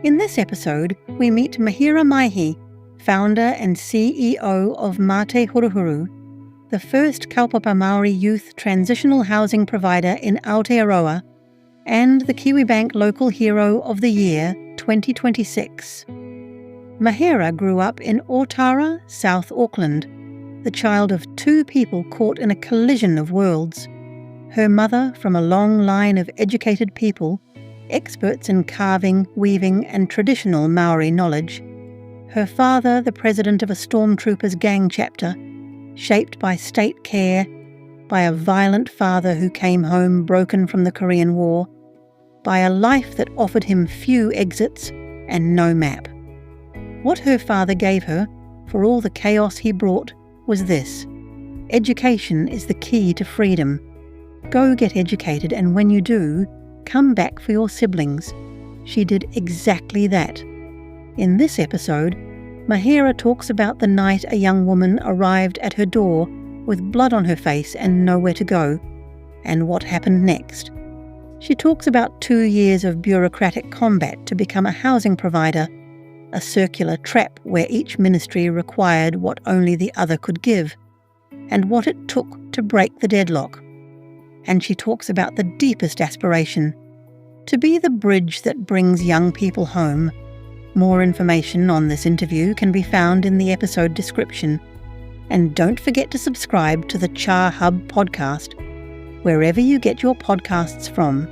In this episode, we meet Mahera Maihi, founder and CEO of Te Huruhuru, the first kaupapa Māori youth transitional housing provider in Aotearoa, and the Kiwibank Local Hero of the Year 2026. Mahera grew up in Ōtara, South Auckland, the child of two people caught in a collision of worlds. Her mother from a long line of educated people, experts in carving, weaving and traditional Māori knowledge. Her father, the president of a Stormtroopers gang chapter, shaped by state care, by a violent father who came home broken from the Korean War, by a life that offered him few exits and no map. What her father gave her, for all the chaos he brought, was this: education is the key to freedom. Go get educated, and when you do, come back for your siblings. She did exactly that. In this episode, Mahera talks about the night a young woman arrived at her door with blood on her face and nowhere to go, and what happened next. She talks about 2 years of bureaucratic combat to become a housing provider, a circular trap where each ministry required what only the other could give, and what it took to break the deadlock. And she talks about the deepest aspiration, to be the bridge that brings young people home. More information on this interview can be found in the episode description. And don't forget to subscribe to the Cha Hub podcast, wherever you get your podcasts from.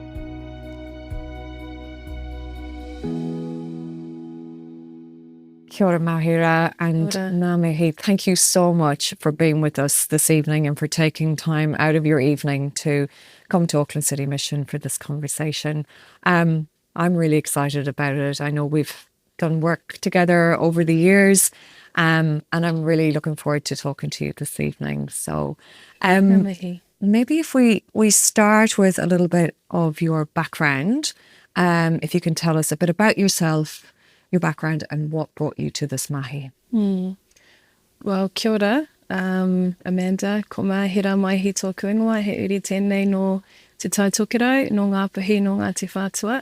Kia ora, Mahera, and Ngā mihi. Thank you so much for being with us this evening and for taking time out of your evening to come to Auckland City Mission for this conversation. I'm really excited about it. I know we've done work together over the years, and I'm really looking forward to talking to you this evening. So maybe if we start with a little bit of your background, if you can tell us a bit about yourself, your background and what brought you to this mahi. Well, kia ora, Amanda, ko Mahera Maihi tōku ingoa, he uri tēnei no te tautokirau, no ngā pahi, no ngā te whātua.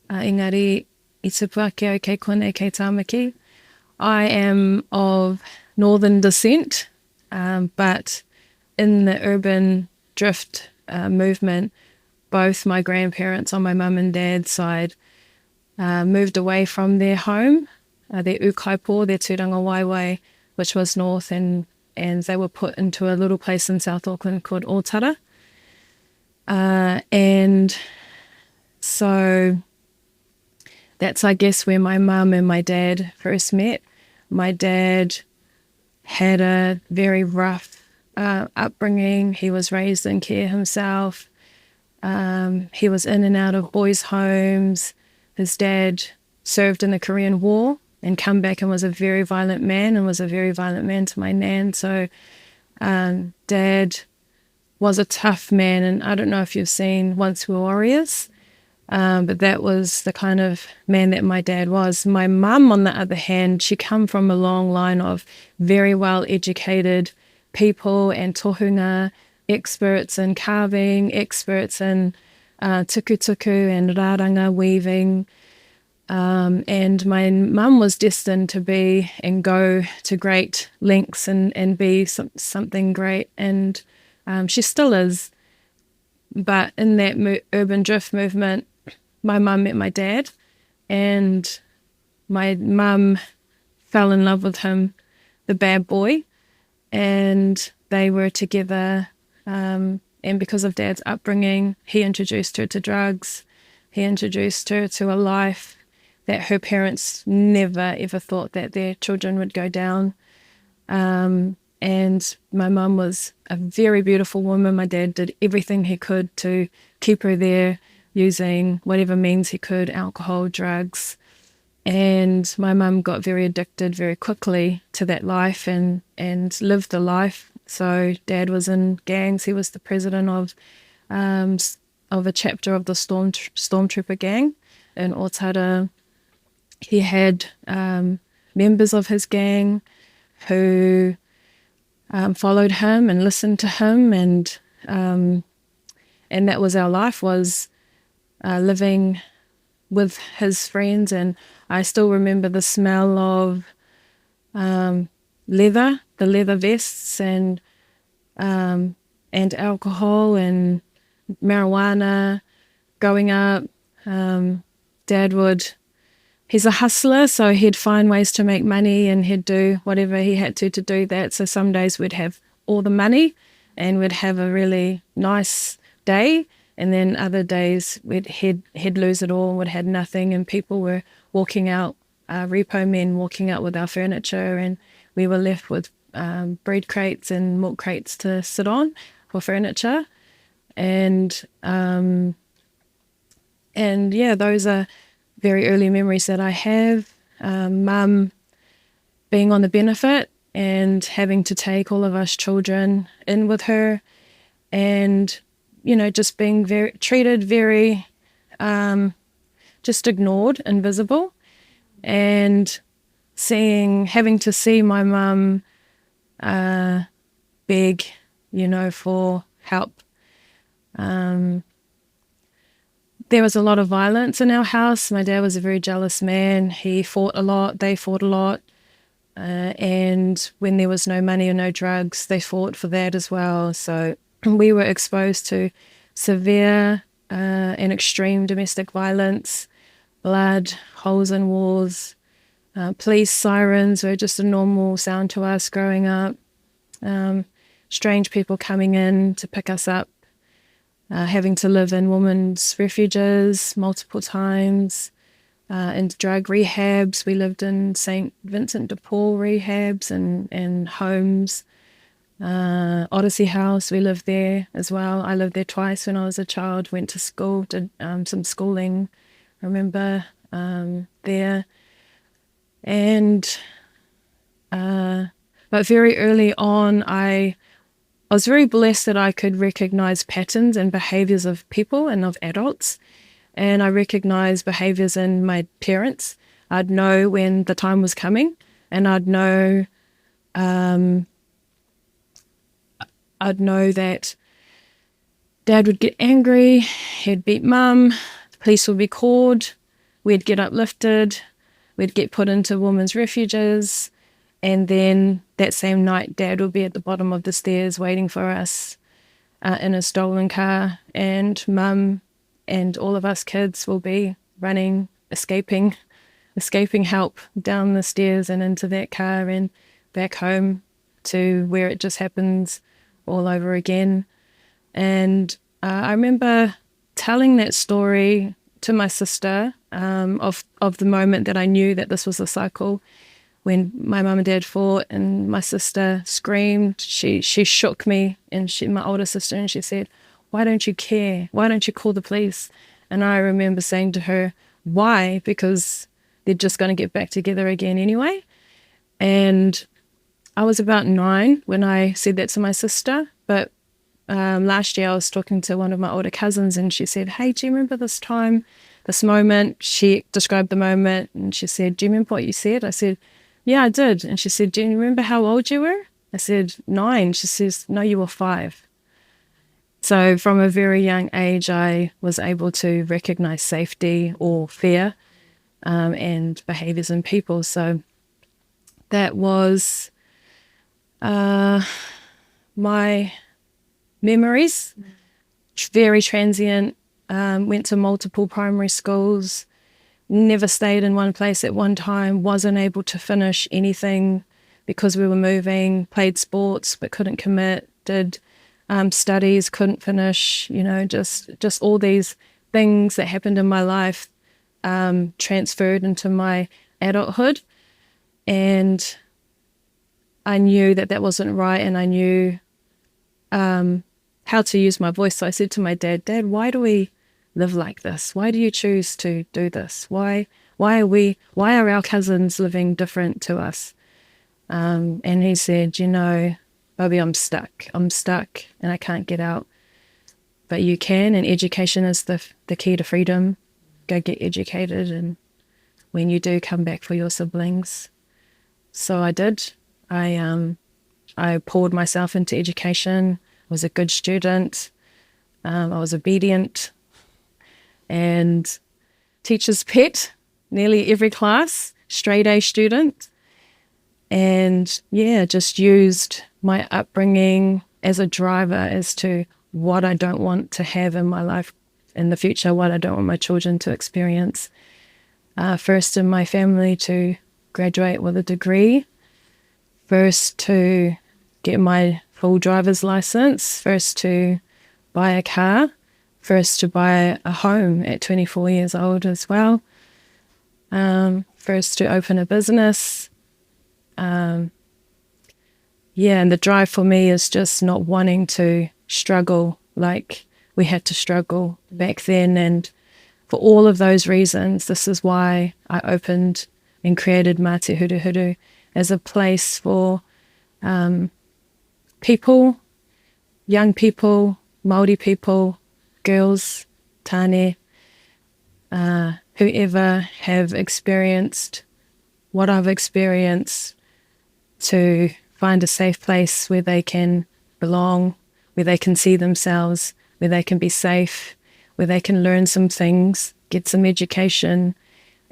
Engari, I tupua ke au kei kone kei tāmaki. I am of northern descent, but in the urban drift movement, both my grandparents on my mum and dad's side moved away from their home, their ukaipo, their tūranga waiwai, which was north, and they were put into a little place in South Auckland called Ōtara. And so that's, I guess, where my mum and my dad first met. My dad had a very rough upbringing. He was raised in care himself. He was in and out of boys' homes. His dad served in the Korean War and come back and was a very violent man, and was a very violent man to my nan. So Dad was a tough man, and I don't know if you've seen Once We Were Warriors, but that was the kind of man that my dad was. My mum, on the other hand, she come from a long line of very well-educated people and tohunga, experts in carving, experts in tukutuku and rāranga weaving. And my mum was destined to be and go to great lengths and be something great. And she still is. But in that urban drift movement, my mum met my dad, and my mum fell in love with him, the bad boy, and they were together. And because of Dad's upbringing, he introduced her to drugs. He introduced her to a life that her parents never ever thought that their children would go down. And my mum was a very beautiful woman. My dad did everything he could to keep her there, using whatever means he could, alcohol, drugs. And my mum got very addicted very quickly to that life and lived the life. So Dad was in gangs. He was the president of a chapter of the Stormtrooper gang in Ōtara. He had members of his gang who followed him and listened to him, and that was our life, was living with his friends, and I still remember the smell of leather, the leather vests, and alcohol and marijuana growing up. Dad he's a hustler, so he'd find ways to make money, and he'd do whatever he had to do that. So some days we'd have all the money and we'd have a really nice day, and then other days he'd lose it all and would have nothing, and people were walking out, repo men walking out with our furniture, and we were left with bread crates and milk crates to sit on for furniture. And yeah, those are very early memories that I have. Mum being on the benefit and having to take all of us children in with her, and just being treated very just ignored, invisible, and having to see my mum beg for help. There was a lot of violence in our house. My dad was a very jealous man. He fought a lot. They fought a lot. And when there was no money or no drugs, they fought for that as well. So we were exposed to severe and extreme domestic violence, blood, holes in walls. Police sirens were just a normal sound to us growing up. Strange people coming in to pick us up. Having to live in women's refuges multiple times, in drug rehabs. We lived in St. Vincent de Paul rehabs and homes. Odyssey House, we lived there as well. I lived there twice when I was a child, went to school, did some schooling, I remember, there. And but very early on, I was very blessed that I could recognize patterns and behaviors of people and of adults. And I recognized behaviors in my parents. I'd know when the time was coming, and I'd know that Dad would get angry, he'd beat Mum, the police would be called, we'd get uplifted, we'd get put into women's refuges, and then that same night Dad would be at the bottom of the stairs waiting for us in a stolen car, and Mum and all of us kids will be running, escaping help down the stairs and into that car and back home to where it just happens all over again. And I remember telling that story to my sister of the moment that I knew that this was a cycle, when my mum and dad fought and my sister screamed. She shook me, and my older sister, and she said, "Why don't you care? Why don't you call the police?" And I remember saying to her, "Why? Because they're just going to get back together again anyway." And I was about 9 when I said that to my sister, but last year I was talking to one of my older cousins, and she said, "Hey, do you remember this time, this moment?" She described the moment, and she said, "Do you remember what you said?" I said, "Yeah, I did." And she said, "Do you remember how old you were?" I said, 9. She says, "No, you were 5. So from a very young age, I was able to recognize safety or fear and behaviors in people. So that was my memories. Very transient. Went to multiple primary schools. Never stayed in one place at one time. Wasn't able to finish anything because we were moving. Played sports but couldn't commit. Did studies, couldn't finish. Just all these things that happened in my life transferred into my adulthood, and I knew that wasn't right, and I knew how to use my voice. So I said to my dad, "Dad, why do we live like this? Why do you choose to do this? Why are our cousins living different to us?" And he said, "Bobby, I'm stuck and I can't get out. But you can, and education is the key to freedom. Go get educated, and when you do, come back for your siblings." So I did. I poured myself into education, was a good student, I was obedient, and teacher's pet, nearly every class, straight A student. And yeah, just used my upbringing as a driver as to what I don't want to have in my life in the future, what I don't want my children to experience. First in my family to graduate with a degree, first to get my full driver's license, first to buy a car, first to buy a home at 24 years old as well, first to open a business. And the drive for me is just not wanting to struggle like we had to struggle back then. And for all of those reasons, this is why I opened and created Te Huruhuru as a place for people, young people, Māori people, girls, tāne, whoever have experienced what I've experienced, to find a safe place where they can belong, where they can see themselves, where they can be safe, where they can learn some things, get some education,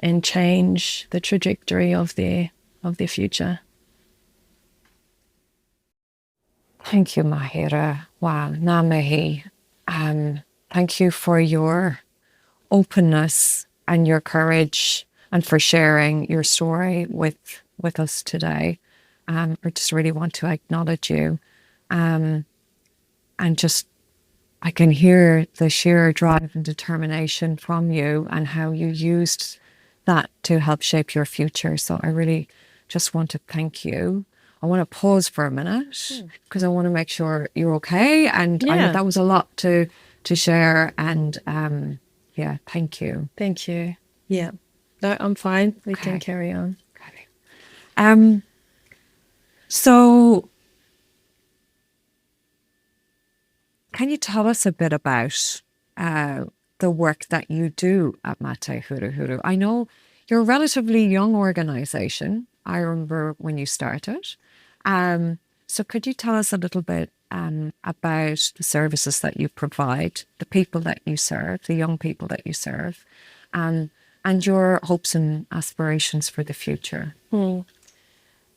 and change the trajectory of their future. Thank you, Mahera. Wow, ngā mihi. Thank you for your openness and your courage and for sharing your story with us today. I just really want to acknowledge you. And just, I can hear the sheer drive and determination from you and how you used that to help shape your future. So I really just want to thank you. I want to pause for a minute because I want to make sure you're okay. And I know that was a lot to share. And thank you. Thank you. Yeah. No, I'm fine. We can carry on. Okay. So can you tell us a bit about the work that you do at Te Huruhuru? I know you're a relatively young organisation. I remember when you started. So could you tell us a little bit about the services that you provide, the people that you serve, the young people that you serve, and your hopes and aspirations for the future?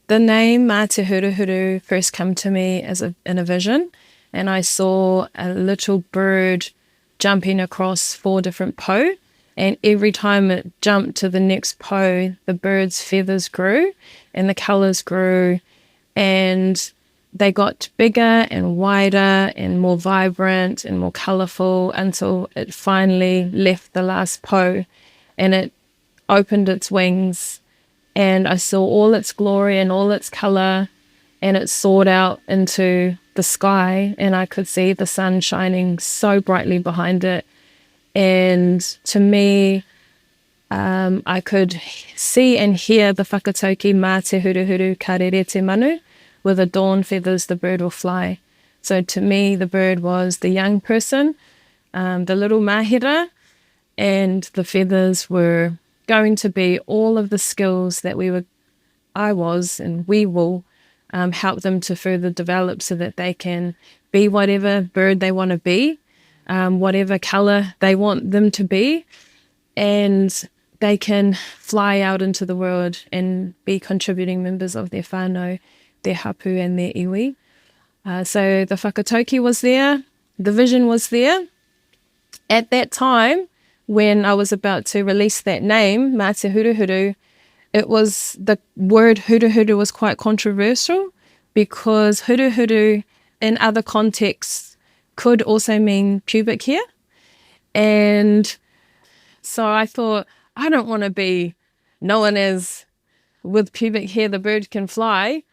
The name Te Huruhuru first came to me in a vision, and I saw a little bird jumping across 4 different po, and every time it jumped to the next po, the bird's feathers grew and the colours grew, and they got bigger and wider and more vibrant and more colourful until it finally left the last po and it opened its wings, and I saw all its glory and all its colour, and it soared out into the sky, and I could see the sun shining so brightly behind it. And to me, I could see and hear the whakatauki Te Huruhuru ka rere te manu. With adorned feathers, the bird will fly. So to me, the bird was the young person, the little mahera, and the feathers were going to be all of the skills that we will help them to further develop so that they can be whatever bird they want to be, whatever colour they want them to be, and they can fly out into the world and be contributing members of their whānau, their hapu and their iwi. So the whakatauki was there, the vision was there. At that time, when I was about to release that name, Te Huruhuru, it was, the word huruhuru was quite controversial because huruhuru in other contexts could also mean pubic hair. And so I thought, I don't want to be known as with pubic hair the bird can fly.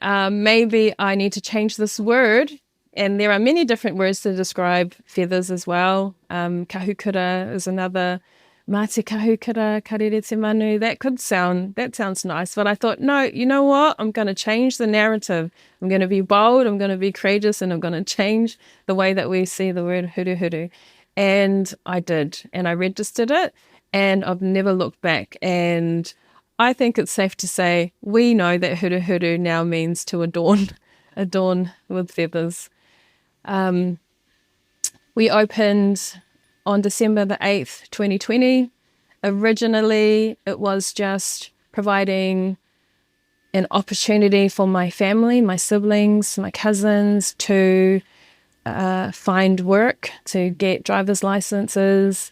Maybe I need to change this word. And there are many different words to describe feathers as well. Kahukura is another. Mate kahukura, ka rere te manu. That sounds nice. But I thought, no, you know what? I'm going to change the narrative. I'm going to be bold, I'm going to be courageous, and I'm going to change the way that we see the word huruhuru. And I did. And I registered it. And I've never looked back. And I think it's safe to say we know that huruhuru now means to adorn with feathers. We opened on December the 8th, 2020. Originally, it was just providing an opportunity for my family, my siblings, my cousins to find work, to get driver's licenses,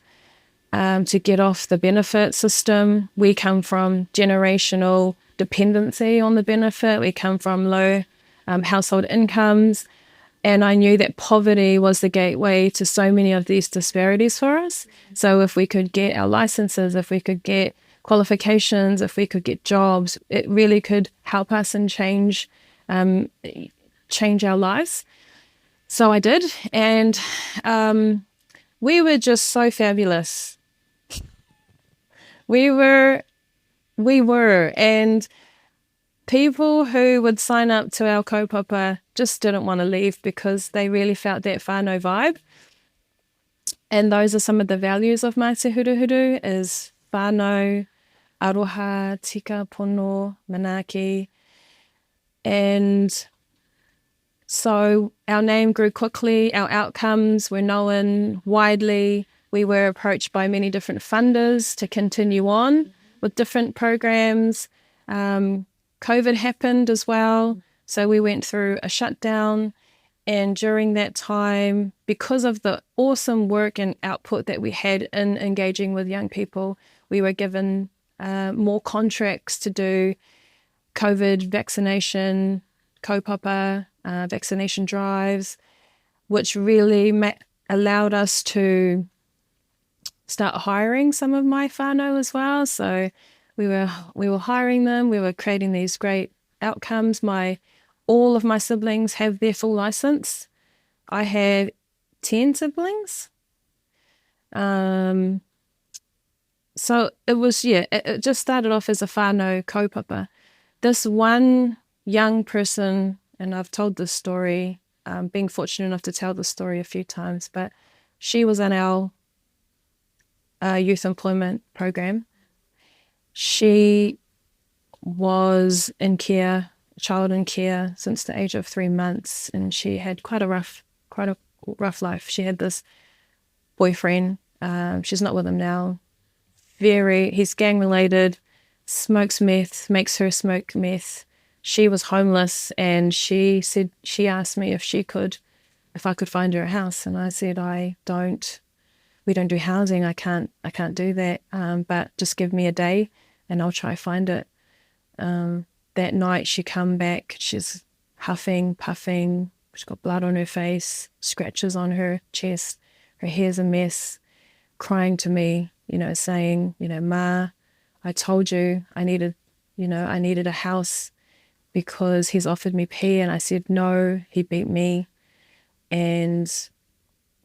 to get off the benefit system. We come from generational dependency on the benefit. We come from low household incomes. And I knew that poverty was the gateway to so many of these disparities for us. So if we could get our licenses, if we could get qualifications, if we could get jobs, it really could help us and change our lives. So I did, and we were just so fabulous. We were, and people who would sign up to our kaupapa just didn't want to leave because they really felt that whānau vibe. And those are some of the values of Mā Te Huruhuru is whānau, aroha, tika, pono, manaaki. And so our name grew quickly, our outcomes were known widely. We were approached by many different funders to continue on with different programs. COVID happened as well, so we went through a shutdown. And during that time, because of the awesome work and output that we had in engaging with young people, we were given more contracts to do COVID vaccination, kaupapa, vaccination drives, which really allowed us to start hiring some of my whānau as well. So we were hiring them. We were creating these great outcomes. All of my siblings have their full license. I have 10 siblings. So it was, it just started off as a whānau kaupapa. This one young person, and I've told this story, being fortunate enough to tell the story a few times, but she was in our youth employment program. She was in care, child in care since the age of 3 months, and she had quite a rough life. She had this boyfriend. She's not with him now. He's gang related, smokes meth, makes her smoke meth. She was homeless, and she asked me if I could find her a house, and I said, we don't do housing. I can't do that. But just give me a day and I'll try find it. That night she come back, she's huffing, puffing, she's got blood on her face, scratches on her chest, her hair's a mess, crying to me, saying, Ma, I told you I needed a house because he's offered me pee. And I said, no, he beat me and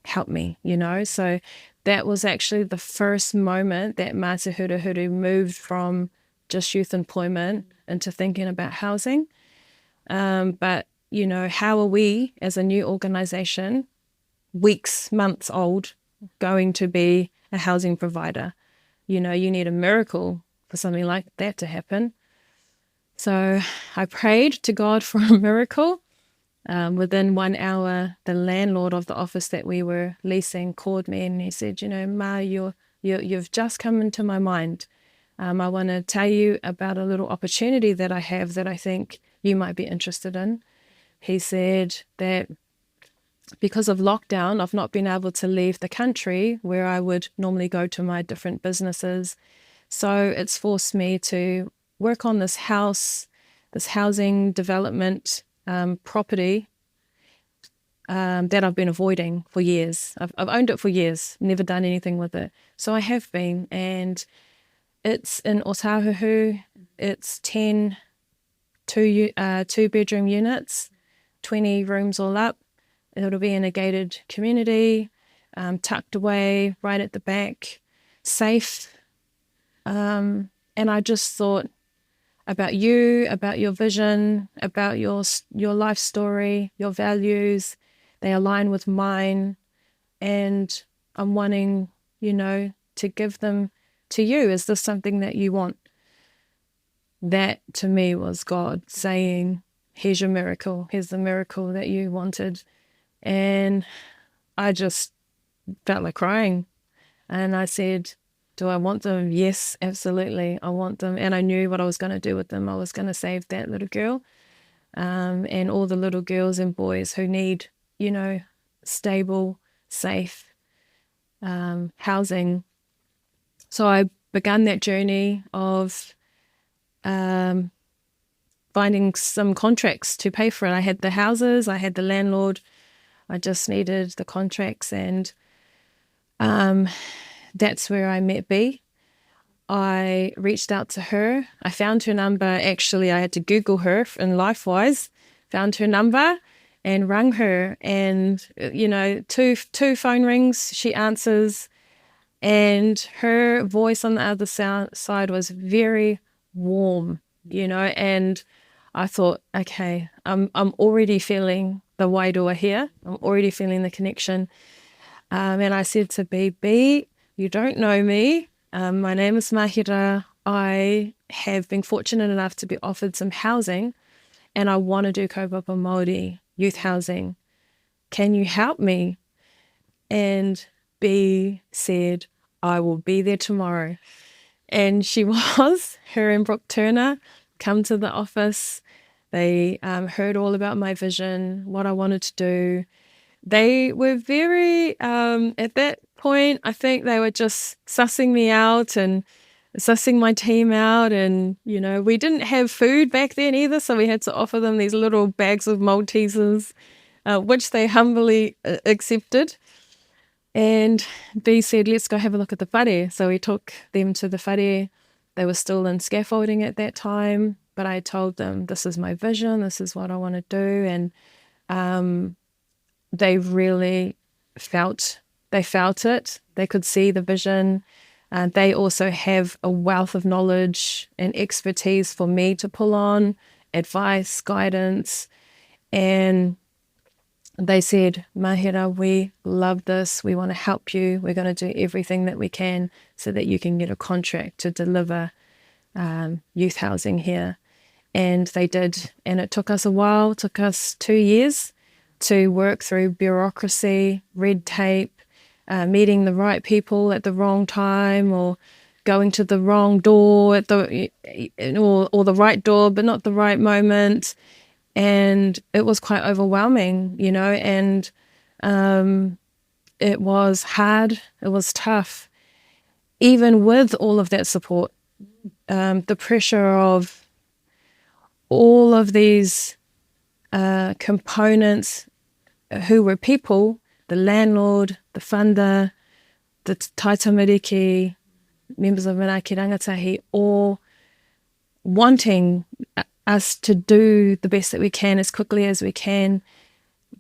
help me, So that was actually the first moment that Mā Te Huruhuru moved from just youth employment into thinking about housing. But, how are we as a new organisation, months old, going to be a housing provider? You need a miracle for something like that to happen. So I prayed to God for a miracle. Within 1 hour, the landlord of the office that we were leasing called me and he said, Ma, you've just come into my mind. I want to tell you about a little opportunity that I have that I think you might be interested in. He said that because of lockdown, I've not been able to leave the country where I would normally go to my different businesses. So it's forced me to work on this housing development property that I've been avoiding for years. I've owned it for years, never done anything with it. So I have been, and it's in Ōtara. It's 10 two-bedroom units, 20 rooms all up. It'll be in a gated community, tucked away right at the back, safe. And I just thought about you, about your vision, about your life story, your values. They align with mine, and I'm wanting, to give them to you. Is this something that you want? That to me was God saying, here's your miracle. Here's the miracle that you wanted. And I just felt like crying. And I said, Do I want them? Yes, absolutely. I want them. And I knew what I was going to do with them. I was going to save that little girl and all the little girls and boys who need, stable, safe housing. So I began that journey of finding some contracts to pay for it. I had the houses, I had the landlord, I just needed the contracts, and that's where I met Bea. I reached out to her. I found her number. Actually, I had to Google her in LifeWise, found her number and rang her. And, two phone rings, she answers. And her voice on the other side was very warm, and I thought, okay, I'm already feeling the wairua here. I'm already feeling the connection. And I said to Bea, you don't know me. My name is Mahera. I have been fortunate enough to be offered some housing, and I want to do kaupapa Māori youth housing. Can you help me? And Bea said, I will be there tomorrow. And she was. Her and Brooke Turner come to the office. They heard all about my vision, what I wanted to do. They were very, at that point, I think they were just sussing me out and sussing my team out. And, we didn't have food back then either, so we had to offer them these little bags of Maltesers, which they humbly accepted. And Bea said, let's go have a look at the whare. So we took them to the whare. They were still in scaffolding at that time, but I told them, this is my vision, this is what I want to do. And they really felt it. They could see the vision. They also have a wealth of knowledge and expertise for me to pull on, advice, guidance. And they said, Mahera, we love this. We want to help you. We're going to do everything that we can so that you can get a contract to deliver youth housing here. And they did. And it took us a while. It took us 2 years to work through bureaucracy, red tape, meeting the right people at the wrong time, or going to the wrong door or the right door but not the right moment. And it was quite overwhelming, and it was hard, it was tough. Even with all of that support, the pressure of all of these components who were people, the landlord, the funder, the taitamariki, members of Manaaki Rangatahi, all wanting us to do the best that we can as quickly as we can,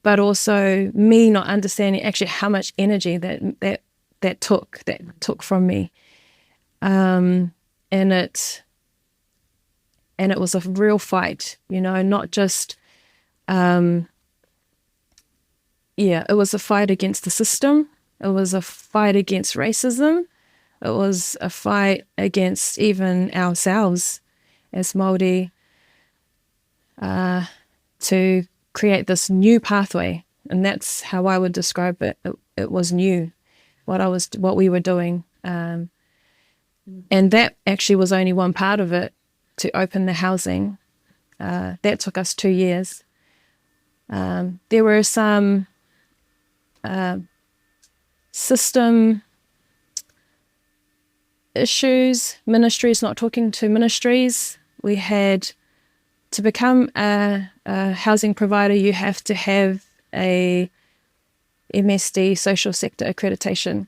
but also me not understanding actually how much energy that took from me. And it was a real fight, not just it was a fight against the system. It was a fight against racism. It was a fight against even ourselves as Māori, to create this new pathway. And that's how I would describe it. It was new, what we were doing. And that actually was only one part of it, to open the housing. That took us 2 years. There were some system issues, ministries not talking to ministries. We had to become a housing provider, you have to have a MSD social sector accreditation.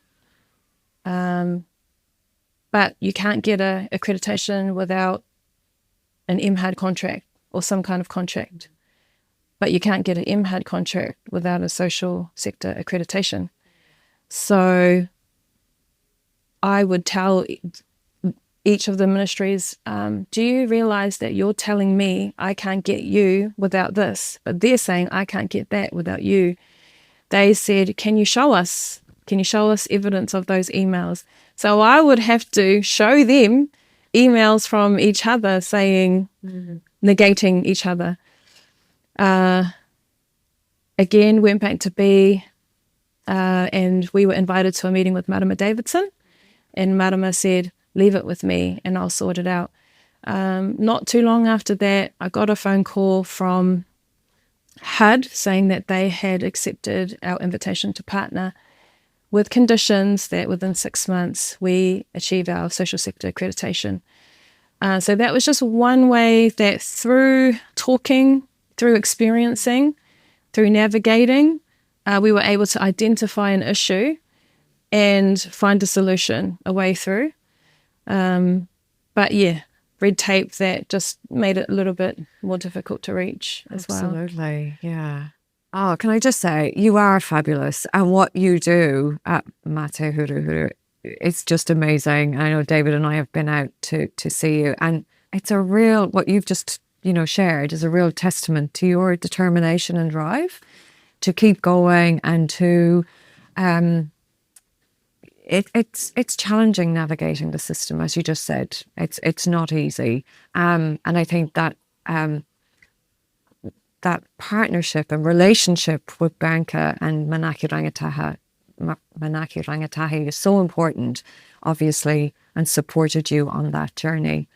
But you can't get a accreditation without an MHUD contract or some kind of contract. But you can't get an MHUD contract without a social sector accreditation. So I would tell each of the ministries, do you realize that you're telling me I can't get you without this, but they're saying I can't get that without you? They said, can you show us evidence of those emails? So I would have to show them emails from each other saying, negating each other. Again, went back to Bea, and we were invited to a meeting with Marama Davidson, And Marama said, leave it with me and I'll sort it out. Not too long after that, I got a phone call from HUD saying that they had accepted our invitation to partner with conditions that within 6 months we achieve our social sector accreditation. So that was just one way that through talking, through experiencing, through navigating, we were able to identify an issue and find a solution, a way through. But yeah, red tape that just made it a little bit more difficult to reach as well. Absolutely, yeah. Oh, can I just say, you are fabulous. And what you do at Te Huruhuru, it's just amazing. I know David and I have been out to see you. And it's a real, what you've just, shared is a real testament to your determination and drive to keep going and to, it's challenging navigating the system, as you just said. It's not easy. And I think that, that partnership and relationship with Branca and Manaki Rangatahi is so important, obviously, and supported you on that journey.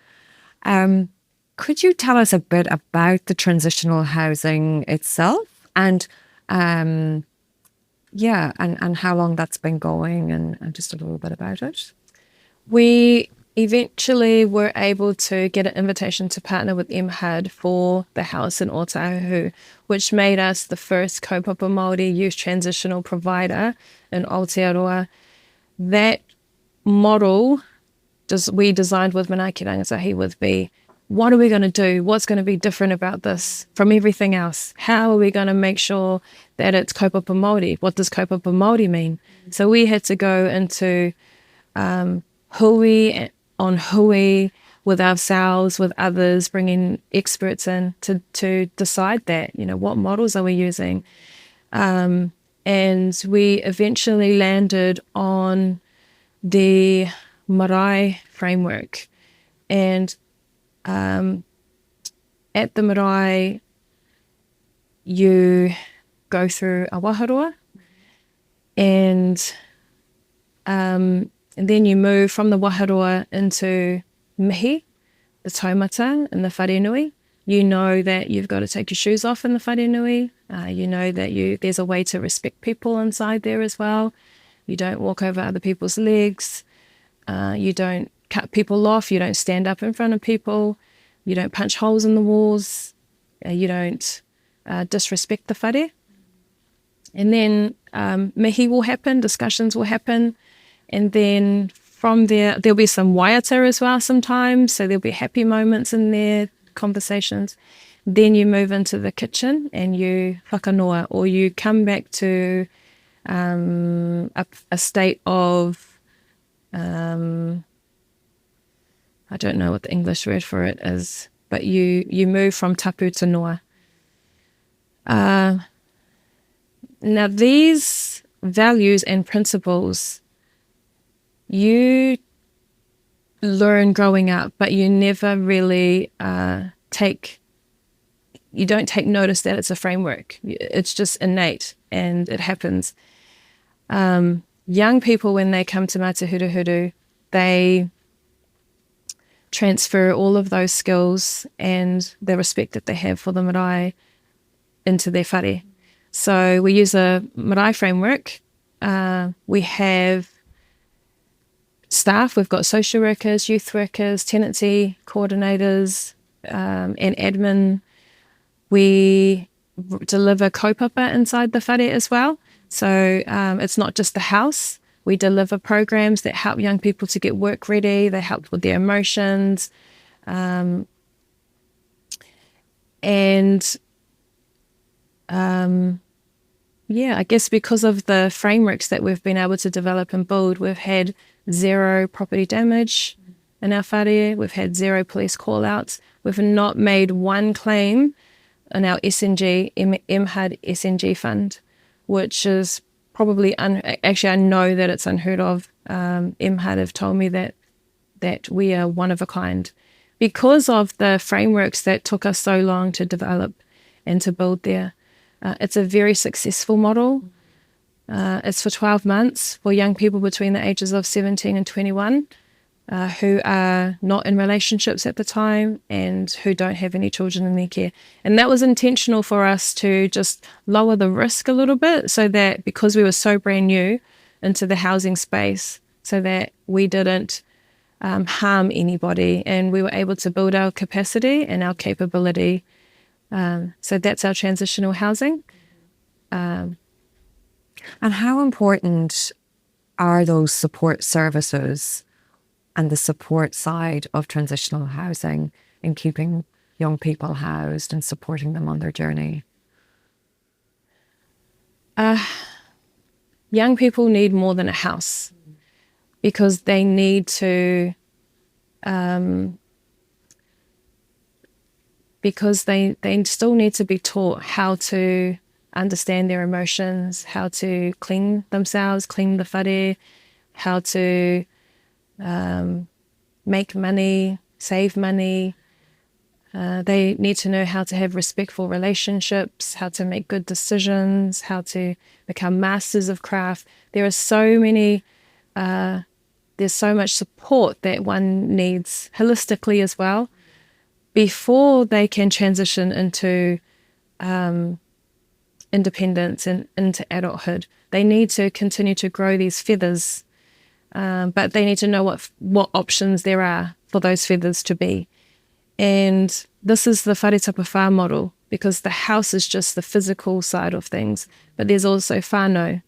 Could you tell us a bit about the transitional housing itself and and how long that's been going and just a little bit about it? We eventually were able to get an invitation to partner with MHUD for the house in Ōtara, which made us the first kaupapa Māori youth transitional provider in Aotearoa. That model we designed with Manaki Rangatahi would be, what are we going to do? What's going to be different about this from everything else? How are we going to make sure that it's kaupapa Māori? What does kaupapa Māori mean? So we had to go into hui on hui with ourselves, with others, bringing experts in to decide that, what models are we using? And we eventually landed on the marae framework. And at the marae, you go through a waharoa and then you move from the waharoa into mihi, the taumata and the wharenui. You know that you've got to take your shoes off in the wharenui. You know that there's a way to respect people inside there as well. You don't walk over other people's legs. You don't cut people off. You don't stand up in front of people. You don't punch holes in the walls. You don't disrespect the whare. And then mihi will happen, discussions will happen. And then from there, there'll be some waiata as well sometimes. So there'll be happy moments in there, conversations. Then you move into the kitchen and you whakanoa, or you come back to a state of, I don't know what the English word for it is, but you move from tapu to noa. Now these values and principles you learn growing up, but you never really you don't take notice that it's a framework. It's just innate and it happens. Young people, when they come to Te Huruhuru, they transfer all of those skills and the respect that they have for the marae into their whare. So we use a marae framework. We have staff. We've got social workers, youth workers, tenancy coordinators, and admin. We deliver kaupapa inside the whare as well. So it's not just the house. We deliver programs that help young people to get work ready. They help with their emotions. I guess because of the frameworks that we've been able to develop and build, we've had 0 property damage in our whare. We've had 0 police call-outs. We've not made one claim in our SNG, MHUD SNG fund, which is probably, actually I know that it's unheard of. MHUD have told me that we are one of a kind because of the frameworks that took us so long to develop and to build there. It's a very successful model. It's for 12 months for young people between the ages of 17 and 21 who are not in relationships at the time and who don't have any children in their care. And that was intentional for us to just lower the risk a little bit, so that because we were so brand new into the housing space, so that we didn't harm anybody, and we were able to build our capacity and our capability. So that's our transitional housing. And how important are those support services and the support side of transitional housing in keeping young people housed and supporting them on their journey? Young people need more than a house, because they need to, because they still need to be taught how to understand their emotions, how to clean themselves, clean the whare, how to make money, save money. They need to know how to have respectful relationships, how to make good decisions, how to become masters of craft. There are so many, there's so much support that one needs holistically as well before they can transition into independence and into adulthood. They need to continue to grow these feathers, but they need to know what options there are for those feathers to be. And this is the whare tapawhā model, because the house is just the physical side of things, but there's also whānau,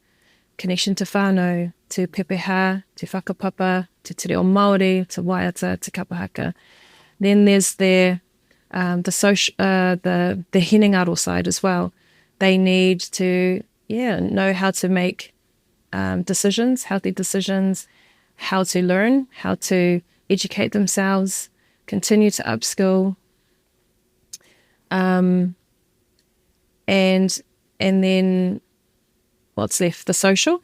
connection to whānau, to pepeha, to whakapapa, to te reo Māori, to waiata, to kapahaka. Then there's the hinengaro side as well. They need to know how to make decisions, healthy decisions, how to learn, how to educate themselves, continue to upskill, and then what's left? The social,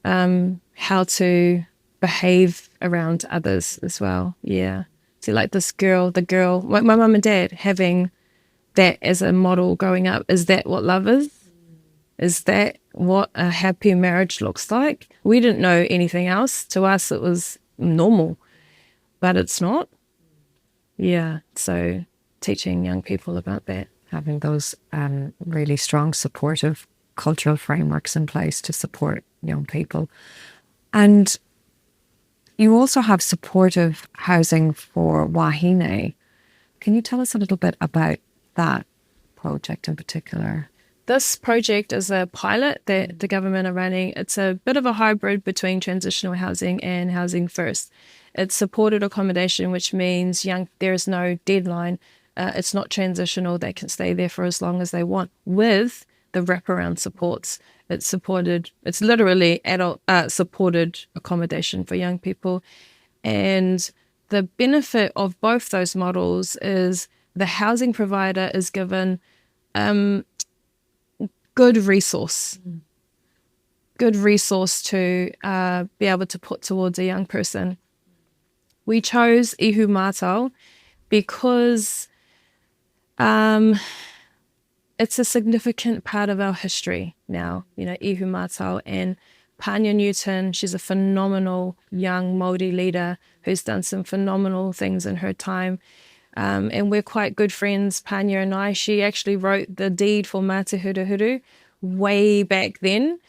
how to behave around others as well. Yeah. So like the girl, my mum and dad having that as a model growing up. Is that what love is? Is that what a happy marriage looks like? We didn't know anything else. To us, it was normal, but it's not. Yeah, so teaching young people about that. Having those really strong, supportive cultural frameworks in place to support young people. And you also have supportive housing for wahine. Can you tell us a little bit about that project in particular? This project is a pilot that the government are running. It's a bit of a hybrid between transitional housing and housing first. It's supported accommodation, which means there is no deadline. It's not transitional. They can stay there for as long as they want with the wraparound supports. It's literally adult supported accommodation for young people. And the benefit of both those models is the housing provider is given good resource to be able to put towards a young person. We chose ihu mātau because it's a significant part of our history now, ihu mātau. And Panya Newton, she's a phenomenal young Māori leader who's done some phenomenal things in her time. And we're quite good friends, Panya and I. She actually wrote the deed for Te Huruhuru way back then.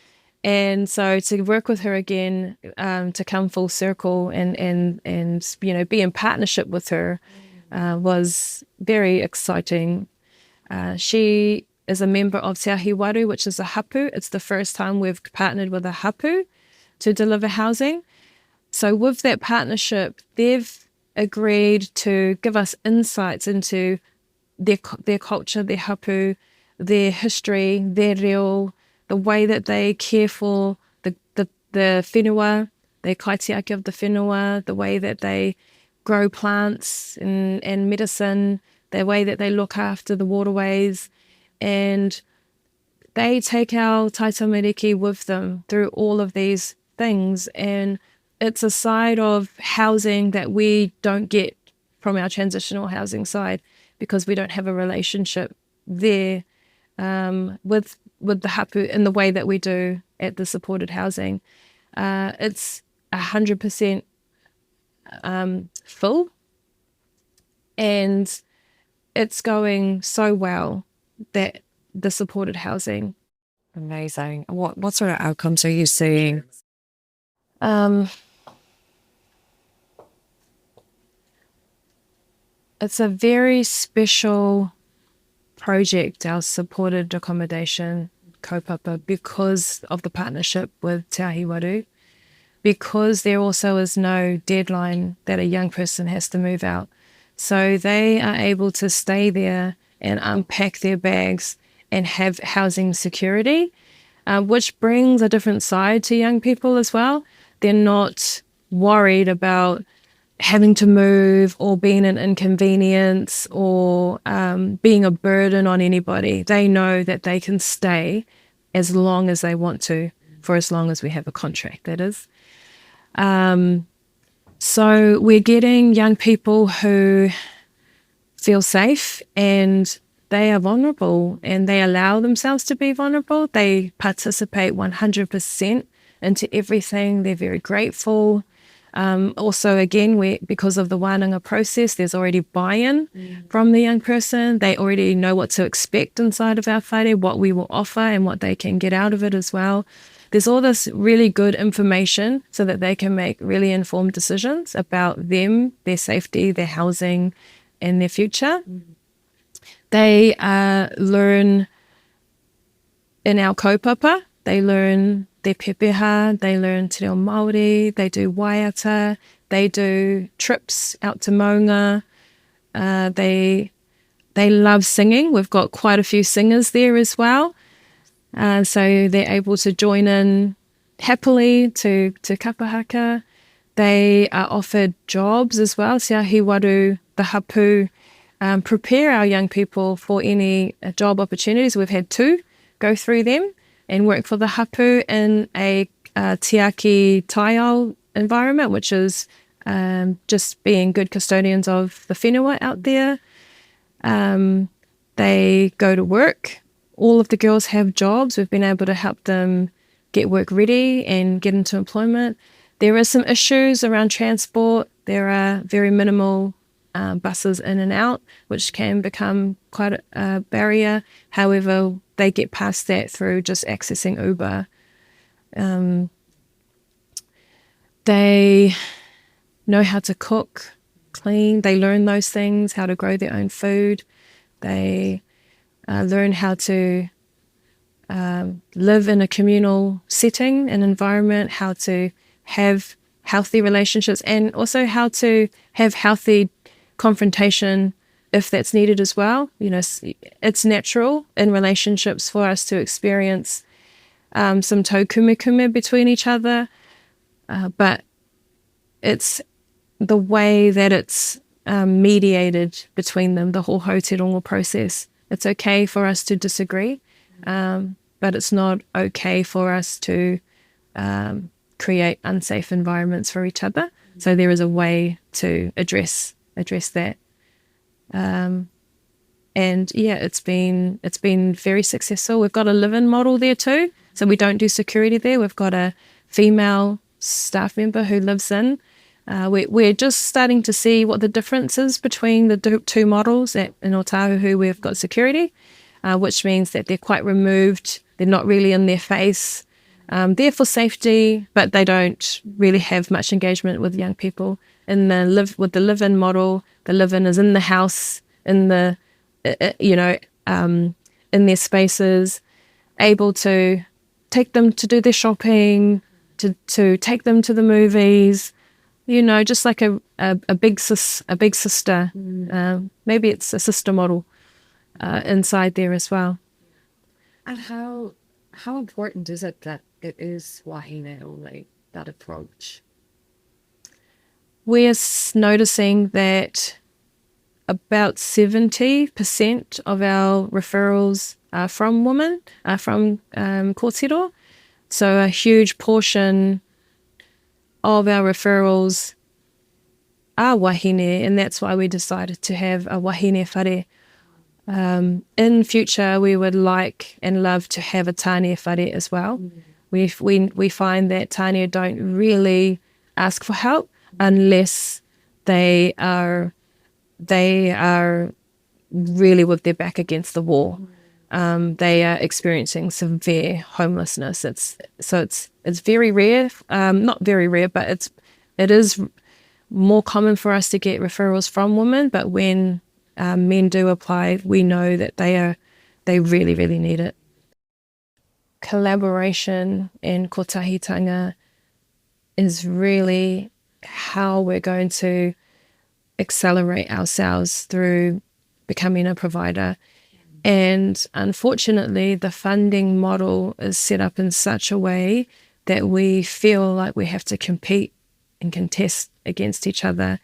And so to work with her again, to come full circle and be in partnership with her was very exciting. She is a member of Te Ahiwaru, which is a hapu. It's the first time we've partnered with a hapu to deliver housing. So with that partnership, they've agreed to give us insights into their culture, their hapu, their history, their reo, the way that they care for the whenua, the kaitiaki of the whenua, the way that they grow plants and medicine, the way that they look after the waterways. And they take our taitamariki with them through all of these things. And it's a side of housing that we don't get from our transitional housing side because we don't have a relationship there with with the hapu in the way that we do at the supported housing. It's 100% full, and it's going so well, that the supported housing. Amazing. What sort of outcomes are you seeing? It's a very special project, our supported accommodation kaupapa, because of the partnership with Te Huruhuru, because there also is no deadline that a young person has to move out. So they are able to stay there and unpack their bags and have housing security, which brings a different side to young people as well. They're not worried about having to move or being an inconvenience or being a burden on anybody. They know that they can stay as long as they want to, for as long as we have a contract, that is. So we're getting young people who feel safe, and they are vulnerable, and they allow themselves to be vulnerable. They participate 100% into everything. They're very grateful. Also, again, because of the wānanga process, there's already buy-in from the young person. They already know what to expect inside of our whare, what we will offer and what they can get out of it as well. There's all this really good information so that they can make really informed decisions about them, their safety, their housing, and their future. They learn in our kaupapa. They learn their pepeha, they learn te reo Māori, they do waiata, they do trips out to maunga. They love singing. We've got quite a few singers there as well. So they're able to join in happily to kapahaka. They are offered jobs as well. Te Ahiwaru, the hapu, prepare our young people for any job opportunities. We've had 2 go through them and work for the hapu in a tiaki taiao environment, which is just being good custodians of the whenua out there. They go to work. All of the girls have jobs. We've been able to help them get work ready and get into employment. There are some issues around transport. There are very minimal buses in and out, which can become quite a barrier. However, they get past that through just accessing Uber. They know how to cook, clean. They learn those things, how to grow their own food. They learn how to live in a communal setting, an environment, how to have healthy relationships, and also how to have healthy confrontation if that's needed as well. You know, it's natural in relationships for us to experience some taukumekume between each other, but it's the way that it's mediated between them, the whole Aotearoa process. It's okay for us to disagree, but it's not okay for us to create unsafe environments for each other. So there is a way to address that. And yeah, it's been very successful. We've got a live-in model there too, so we don't do security there. We've got a female staff member who lives in. We're just starting to see what the difference is between the 2 models. In Ōtara, we've got security, which means that they're quite removed. They're not really in their face. They're for safety, but they don't really have much engagement with young people. In the live-in model, the live-in is in the house, in the in their spaces, able to take them to do their shopping, to take them to the movies. You know, just like a big sister. Maybe it's a sister model inside there as well. And how important is it that it is wahine only, that approach? We're noticing that about 70% of our referrals are from women, from kōrero. So a huge portion of our referrals are wahine, and that's why we decided to have a wahine whare In future, we would like and love to have a tānia whare as well. We find that tānia don't really ask for help unless they are really with their back against the wall. They are experiencing severe homelessness. It's very rare, not very rare, but it is more common for us to get referrals from women. But when men do apply, we know that they really, really need it. Collaboration and kotahitanga is really how we're going to accelerate ourselves through becoming a provider. And unfortunately, the funding model is set up in such a way that we feel like we have to compete and contest against each other.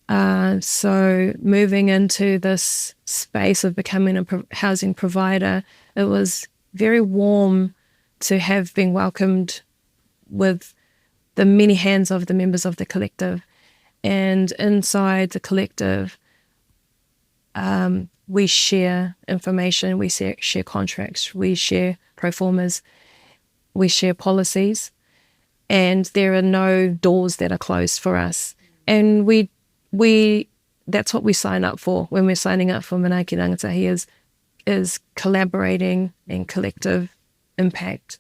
So moving into this space of becoming a housing provider, it was very warm to have been welcomed with the many hands of the members of the collective. And inside the collective, we share information, we share contracts, we share pro formas, we share policies, and there are no doors that are closed for us. And we that's what we sign up for when we're signing up for Manaaki Rangatahi is collaborating and collective impact.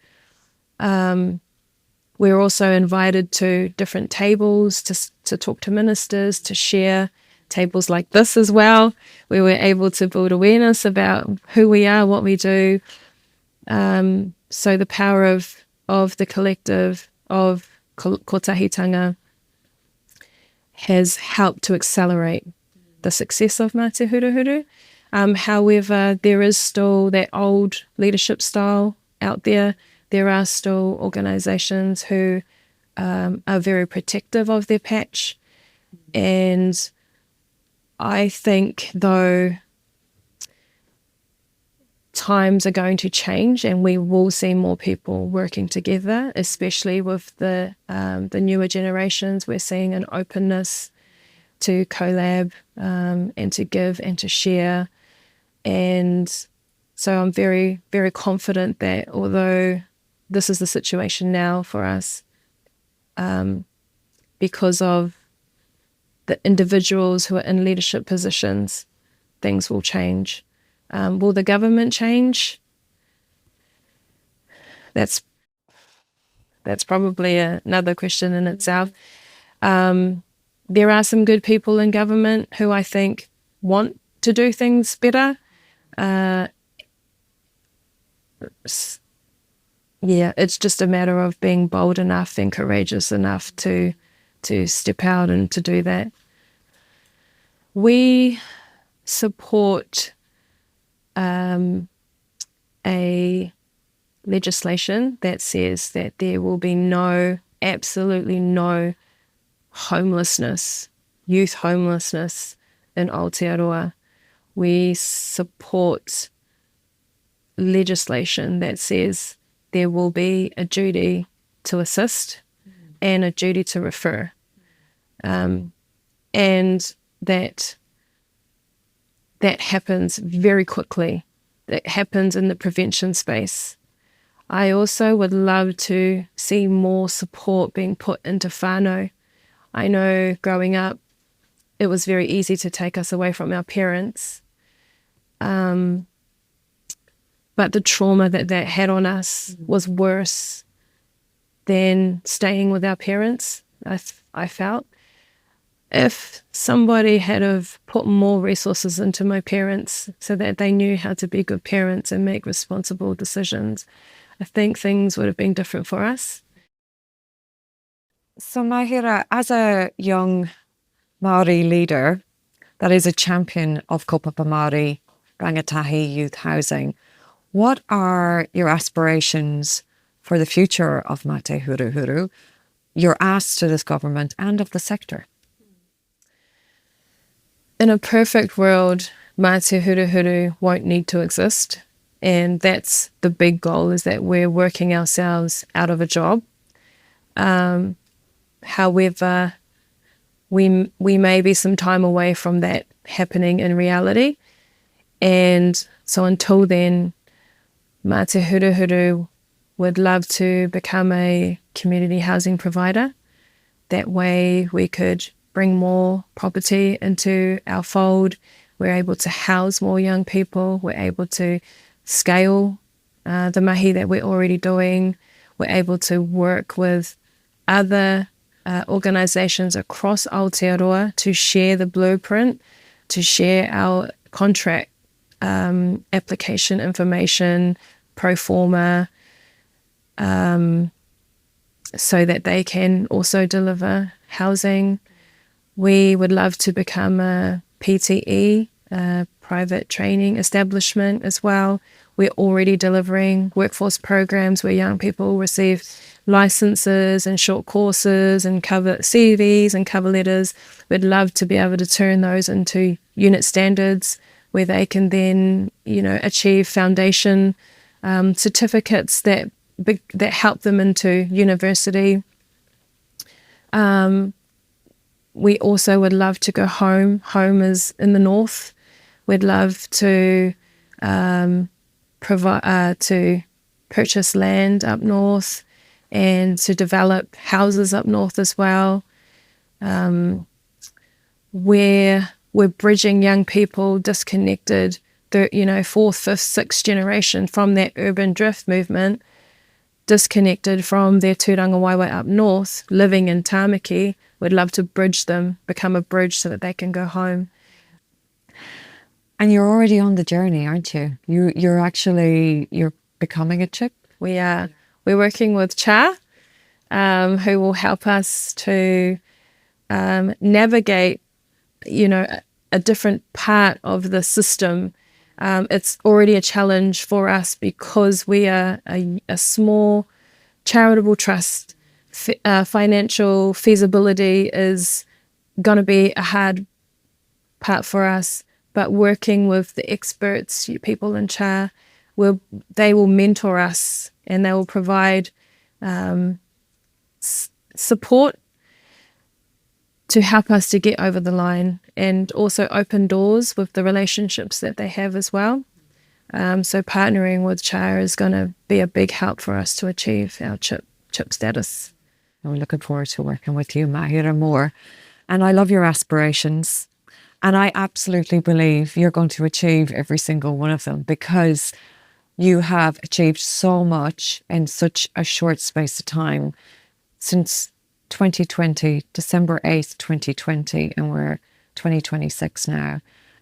We're also invited to different tables to talk to ministers, to share tables like this as well, where we're able to build awareness about who we are, what we do. So the power of the collective, of kotahitanga, has helped to accelerate the success of Mā Te Huruhuru. However, there is still that old leadership style out there. There are still organisations who are very protective of their patch. And I think, though, times are going to change and we will see more people working together, especially with the newer generations. We're seeing an openness to collab and to give and to share. And so I'm very, very confident that although this is the situation now for us, because of the individuals who are in leadership positions, things will change. Will the government change? That's probably another question in itself. There are some good people in government who I think want to do things better. It's just a matter of being bold enough and courageous enough to step out and to do that. We support a legislation that says that there will be absolutely no homelessness, youth homelessness in Aotearoa. We support legislation that says there will be a duty to assist and a duty to refer. And that happens very quickly. That happens in the prevention space. I also would love to see more support being put into whānau. I know growing up, it was very easy to take us away from our parents. But the trauma that had on us was worse than staying with our parents, I felt. If somebody had have put more resources into my parents so that they knew how to be good parents and make responsible decisions, I think things would have been different for us. So Mahera, as a young Māori leader that is a champion of kaupapa Māori rangatahi youth housing, what are your aspirations for the future of Mā Te Huruhuru, your ask to this government and of the sector? In a perfect world, Mā Te Huruhuru won't need to exist. And that's the big goal, is that we're working ourselves out of a job. However, we may be some time away from that happening in reality. And so until then, Te Huruhuru would love to become a community housing provider. That way we could bring more property into our fold. We're able to house more young people. We're able to scale the mahi that we're already doing. We're able to work with other organisations across Aotearoa to share the blueprint, to share our contract application information, pro forma, so that they can also deliver housing. We would love to become a PTE, a private training establishment as well. We're already delivering workforce programs where young people receive licenses and short courses and cover CVs and cover letters. We'd love to be able to turn those into unit standards where they can then, achieve foundation certificates that help them into university. We also would love to go home. Home is in the north. We'd love to to purchase land up north and to develop houses up north as well. Where we're bridging young people disconnected, fourth, fifth, sixth generation from that urban drift movement, disconnected from their tūranga waiwai up north, living in Tāmaki. We'd love to bridge them, become a bridge so that they can go home. And you're already on the journey, aren't you? You're becoming a chip. We are. We're working with Cha, who will help us to navigate, a different part of the system. It's already a challenge for us because we are a small charitable trust. Financial feasibility is going to be a hard part for us, but working with the experts, people in Cha, they will mentor us and they will provide support to help us to get over the line and also open doors with the relationships that they have as well. So partnering with Cha is going to be a big help for us to achieve our chip status. And we're looking forward to working with you, Mahera, more. And I love your aspirations. And I absolutely believe you're going to achieve every single one of them because you have achieved so much in such a short space of time since 2020, December 8th, 2020, and we're 2026 now.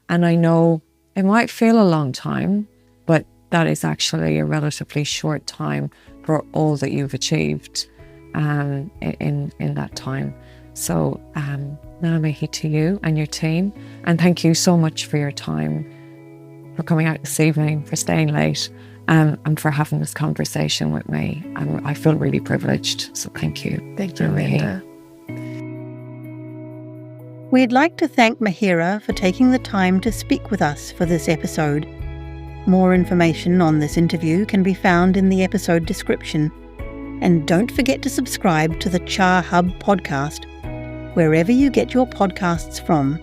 And I know it might feel a long time, but that is actually a relatively short time for all that you've achieved in that time. So ngā mihi to you and your team, and thank you so much for your time, for coming out this evening, for staying late, and for having this conversation with me. I feel really privileged, so thank you. Thank you, Amanda. We'd like to thank Mahera for taking the time to speak with us for this episode. More information on this interview can be found in the episode description. And don't forget to subscribe to the Cha Hub podcast, wherever you get your podcasts from.